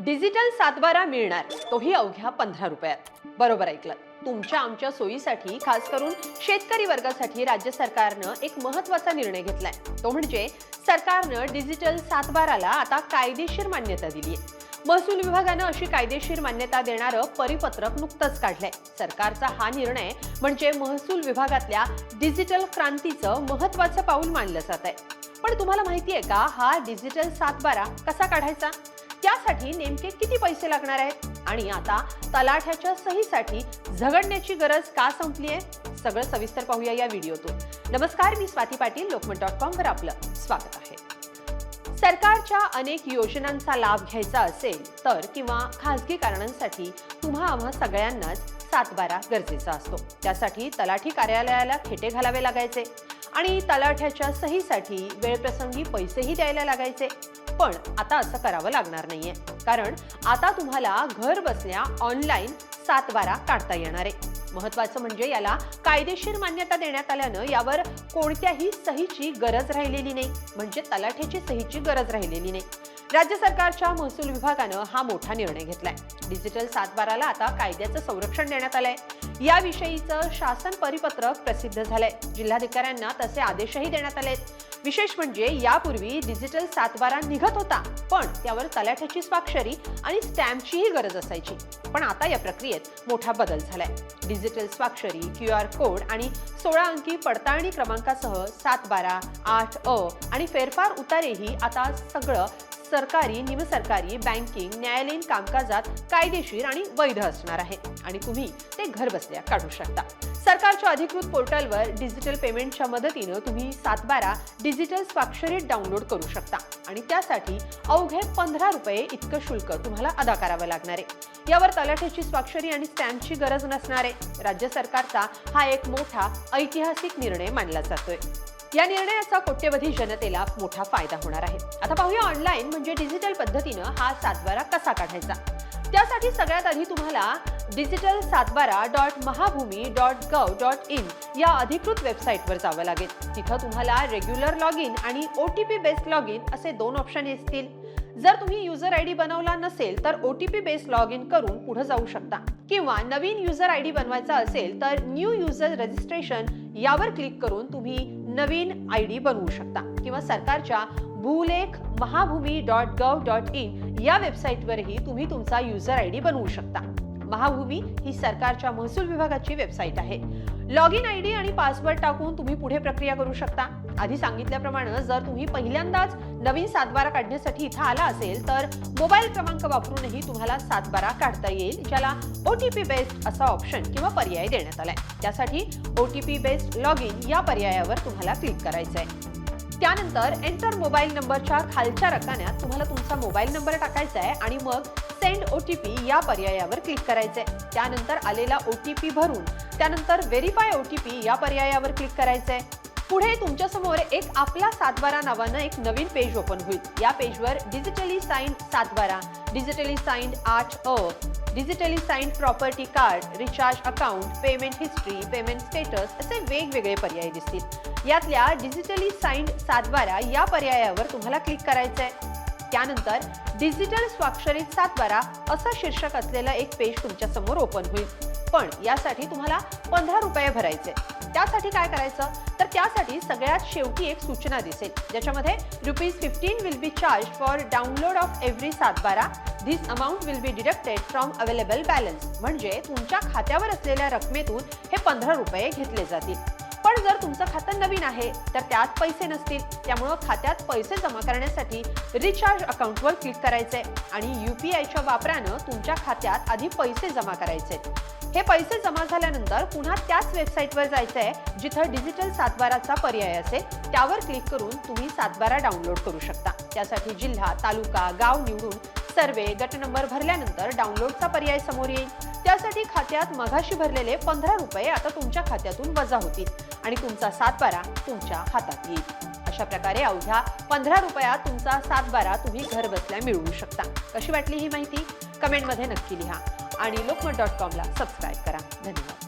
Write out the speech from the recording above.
Digital सातबारा मिळणार, तोही अवघ्या 15 रुपयात. बरोबर ऐकलं. तुमच्या आमच्या सोयीसाठी, खास करून शेतकरी वर्गासाठी राज्य सरकारनं एक महत्त्वाचा निर्णय घेतलाय. तो म्हणजे सरकारनं डिजिटल सातबाराला आता कायदेशीर मान्यता दिली आहे. महसूल विभागानं अशी कायदेशीर मान्यता देणारं परिपत्रक नुकतंच काढलंय. सरकारचा हा निर्णय म्हणजे महसूल विभागातल्या डिजिटल क्रांतीचं महत्त्वाचं पाऊल मानलं जात आहे. पण तुम्हाला माहिती आहे का, हा डिजिटल सातबारा कसा काढायचा? त्यासाठी नेमके किती पैसे लागणार आहेत? आणि आता तलाठ्याच्या सहीसाठी झगडण्याची गरज का संपली आहे? सगळं सविस्तर पाहूया या व्हिडिओतून. नमस्कार, मी स्वाती पाटील. लोकमत.com वर आपलं स्वागत आहे. सरकारच्या अनेक योजनांचा लाभ घ्यायचा असेल तर किंवा खासगी कारणांसाठी आम्हा सगळ्यांनाच सातबारा गरजेचा असतो. त्यासाठी तलाठी कार्यालयाला खेटे घालावे लागायचे आणि तलाठ्याच्या सहीसाठी वेळप्रसंगी पैसेही द्यायला लागायचे. पण आता असं करावं लागणार नाहीये, कारण आता तुम्हाला घर बसल्या ऑनलाईन सातबारा काढता येणार आहे. महत्त्वाचं म्हणजे याला कायदेशीर मान्यता देण्यात आल्यानं यावर कोणत्याही सहीची गरज राहिलेली नाही, म्हणजे तलाठ्याची सहीची गरज राहिलेली नाही. राज्य सरकारच्या महसूल विभागानं हा मोठा निर्णय घेतलाय. डिजिटल सातबाराला आता कायद्याचं संरक्षण देण्यात आलंय. याविषयीचं शासन परिपत्रक प्रसिद्ध झालंय. जिल्हाधिकाऱ्यांना तसे आदेशही देण्यात आलेत. विशेष म्हणजे यापूर्वी डिजिटल सातबारा निघत होता, पण त्यावर तलाठ्याची स्वाक्षरी आणि स्टॅम्पचीही गरज असायची. पण आता या प्रक्रियेत मोठा बदल झालाय. डिजिटल स्वाक्षरी, QR कोड आणि 16 अंकी पडताळणी क्रमांकासह 712, 8अ आणि फेरफार उतारेही आता सगळं सरकारी, निमसरकारी, बँकिंग, न्यायालयीन कामकाजात कायदेशीर आणि वैध असणार आहे आणि तुम्ही ते घर बसल्या काढू शकता. सरकारच्या अधिकृत पोर्टलवर डिजिटल पेमेंटच्या मदतीनं तुम्ही सातबारा डिजिटल स्वाक्षरीत डाउनलोड करू शकता आणि त्यासाठी अवघे 15 रुपये इतकं शुल्क तुम्हाला अदा करावं लागणार आहे. यावर तलाठ्याची स्वाक्षरी आणि स्टॅम्पची गरज नसणार आहे. राज्य सरकारचा हा एक मोठा ऐतिहासिक निर्णय मानला जातोय. या निर्णयाचा कोट्यवधी जनतेला मोठा फायदा होणार आहे. आता पाहूया ऑनलाईन म्हणजे डिजिटल पद्धतीनं हा सातबारा कसा काढायचा. त्यासाठी सगळ्यात आधी तुम्हाला डिजिटल सातबारा.mahabhumi.gov.in या अधिकृत वेबसाईटवर जावं लागेल. तिथं तुम्हाला रेग्युलर लॉग इन आणि OTP बेस्ड लॉग इन असे 2 ऑप्शन असतील. जर तुम्ही युजर ID बनवला नसेल तर OTP बेस्ड लॉग इन करून पुढे जाऊ शकता, किंवा नवीन युजर ID बनवायचा असेल तर न्यू युजर रजिस्ट्रेशन यावर क्लिक करून तुम्ही नवीन ID बनवू शकता, किंवा सरकारच्या भूलेख mahabhumi.gov.in या वेबसाईटवरही तुम्ही तुमचा युजर ID बनवू शकता. महाभूमी ही सरकारच्या महसूल विभागाची वेबसाईट आहे. लॉग इन ID आणि पासवर्ड टाकून तुम्ही पुढे प्रक्रिया करू शकता. आधी सांगितल्याप्रमाणे जर तुम्ही पहिल्यांदाच नवीन सातबारा काढण्यासाठी इथं आला असेल तर मोबाईल क्रमांक वापरूनही तुम्हाला सातबारा काढता येईल, ज्याला OTP बेस्ड असा ऑप्शन किंवा पर्याय देण्यात आलाय. त्यासाठी OTP बेस्ड लॉग इन या पर्यायावर तुम्हाला क्लिक करायचंय. त्यानंतर एंटर मोबाईल नंबरच्या खालच्या रकान्यात तुम्हाला तुमचा मोबाईल नंबर टाकायचा आहे आणि मग सेंड OTP या पर्यायावर क्लिक करायचंय. त्यानंतर आलेला OTP भरून त्यानंतर व्हेरीफाय OTP या पर्यायावर क्लिक करायचंय. पुढे तुमच्या समोर एक आपला सातबारा नावानं एक नवीन पेज ओपन होईल. या पेजवर डिजिटली साइंड सातबारा, डिजिटली साइंड 8अ, digitally signed property card, recharge account, payment history, payment status असे वेगवेगळे पर्याय दिसतील. यातल्या डिजिटली साइंड सातबारा या पर्यायावर तुम्हाला क्लिक करायचंय. त्यानंतर डिजिटल स्वाक्षरीत सातबारा असं शीर्षक असलेलं एक पेज तुमच्या समोर ओपन होईल. पण यासाठी तुम्हाला 15 रुपये भरायचे. त्यासाठी काय करायचं तर त्यासाठी सगळ्यात शेवटी एक सूचना दिसेल, ज्याच्यामध्ये ₹15 will be charge for download of every सातबारा. This amount will be deducted from available balance. म्हणजे तुमच्या खात्यावर असलेल्या रकमेतून हे 15 रुपये घेतले जातील. पण जर तुमचं खातं नवीन आहे तर त्यात पैसे नसतील. त्यामुळे खात्यात पैसे जमा करण्यासाठी रिचार्ज अकाउंटवर क्लिक करायचे आणि UPIच्या वापरानं तुमच्या खात्यात आधी पैसे जमा करायचे. हे पैसे जमा झाल्यानंतर पुन्हा त्याच वेबसाईटवर जायचंय जिथं डिजिटल सातबाराचा पर्याय असेल. त्यावर क्लिक करून तुम्ही सातबारा डाउनलोड करू शकता. त्यासाठी जिल्हा, तालुका, गाव निवडून सर्वे, गट नंबर भरल्यानंतर डाउनलोडचा पर्याय समोर येईल. त्यासाठी खात्यात मघाशी भरलेले 15 रुपये आता तुमच्या खात्यातून वजा होतील आणि तुमचा सातबारा तुमच्या हातात येईल. अशा प्रकारे अवघ्या 15 रुपयात तुमचा सातबारा तुम्ही घर बसल्या मिळवू शकता. कशी वाटली ही माहिती? कमेंटमध्ये नक्की लिहा आणि लोकमत.com ला सबस्क्राईब करा. धन्यवाद.